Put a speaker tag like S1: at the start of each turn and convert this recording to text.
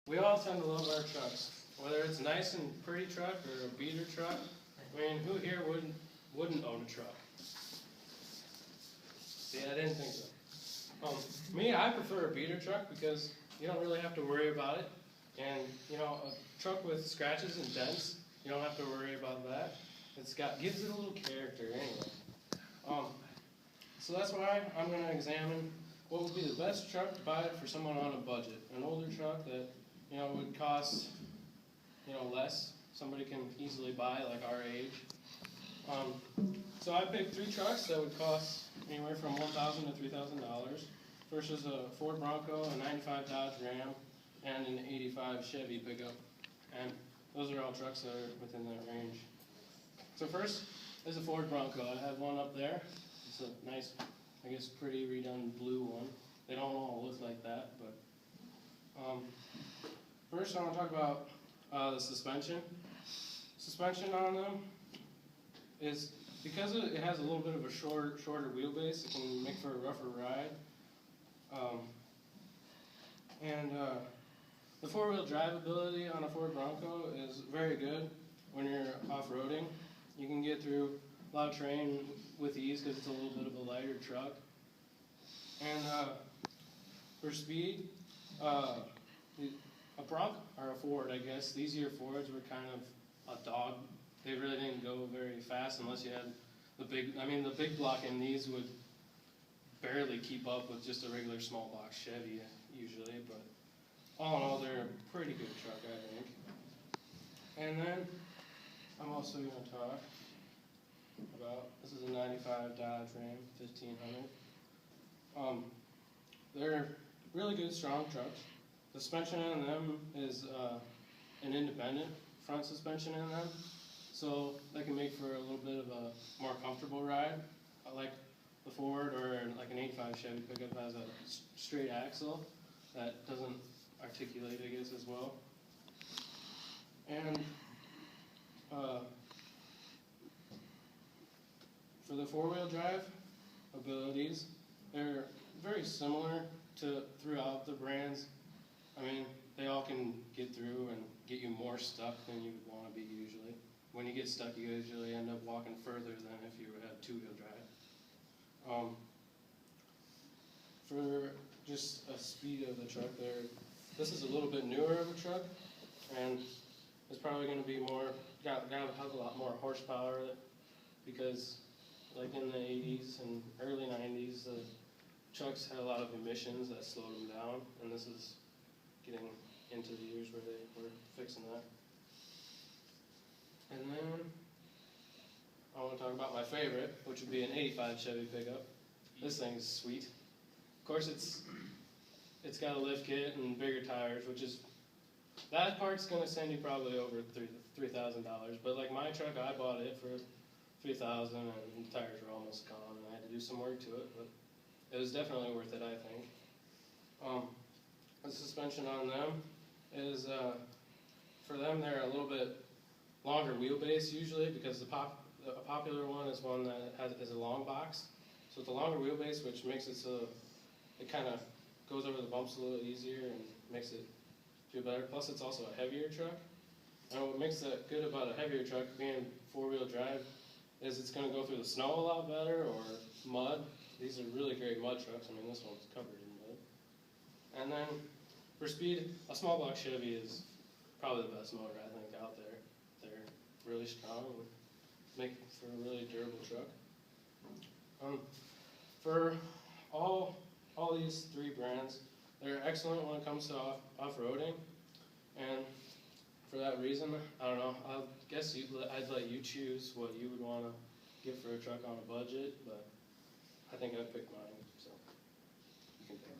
S1: We all tend to love our trucks, whether it's a nice and pretty truck or a beater truck. I mean, who here wouldn't own a truck? See, I didn't think so. Me, I prefer a beater truck because you don't really have to worry about it. And, you know, a truck with scratches and dents, you don't have to worry about that. Gives it a little character anyway. So that's why I'm going to examine what would be the best truck to buy for someone on a budget. An older truck that, you know, would cost, you know, less. Somebody can easily buy, like our age. So I picked 3 trucks that would cost anywhere from $1,000 to $3,000. First is a Ford Bronco, a 95 Dodge Ram, and an 85 Chevy pickup. And those are all trucks that are within that range. So first is a Ford Bronco. I have one up there. It's a nice, I guess, pretty redone blue one. They don't all look like that, but first I want to talk about the suspension. Suspension on them is, because it has a little bit of a shorter wheelbase, it can make for a rougher ride. The 4-wheel drive ability on a Ford Bronco is very good when you're off-roading. You can get through a lot of terrain with ease because it's a little bit of a lighter truck. And for speed, a Bronco, or a Ford, I guess, these year Fords were kind of a dog. They really didn't go very fast unless you had the big block in these would barely keep up with just a regular small box Chevy usually, but all in all, they're a pretty good truck, I think. And then I'm also going to talk about, this is a 95 Dodge Ram 1500. They're really good, strong trucks. The suspension in them is an independent front suspension in them, so they can make for a little bit of a more comfortable ride. Like the Ford or like an 85 Chevy pickup has a straight axle that doesn't articulate, I guess, as well. And for the 4-wheel drive abilities, they're very similar to throughout the brands. I mean, they all can get through and get you more stuck than you would want to be usually. When you get stuck, you usually end up walking further than if you had 2-wheel drive. For just a speed of the truck there, this is a little bit newer of a truck, and it's probably going to be got a lot more horsepower, because like in the 80s and early 90s, the trucks had a lot of emissions that slowed them down, and this is getting into the years where they were fixing that. And then I want to talk about my favorite, which would be an 85 Chevy pickup. This thing is sweet. Of course, it's got a lift kit and bigger tires, that part's going to send you probably over $3,000. But like my truck, I bought it for $3,000, and the tires were almost gone, and I had to do some work to it, but it was definitely worth it, I think. The suspension on them is, for them, they're a little bit longer wheelbase usually, because a popular one is one that is a long box. So it's a longer wheelbase, which makes it so it kind of goes over the bumps a little easier and makes it feel better. Plus, it's also a heavier truck. And what makes that good about a heavier truck being 4-wheel drive is it's going to go through the snow a lot better, or mud. These are really great mud trucks. I mean, this one's covered in mud. And then for speed, a small block Chevy is probably the best motor, I think, out there. They're really strong and make for a really durable truck. For all these 3 brands, they're excellent when it comes to off-roading, and for that reason, I don't know, I guess I'd let you choose what you would want to get for a truck on a budget, but I think I'd pick mine, so you can pick.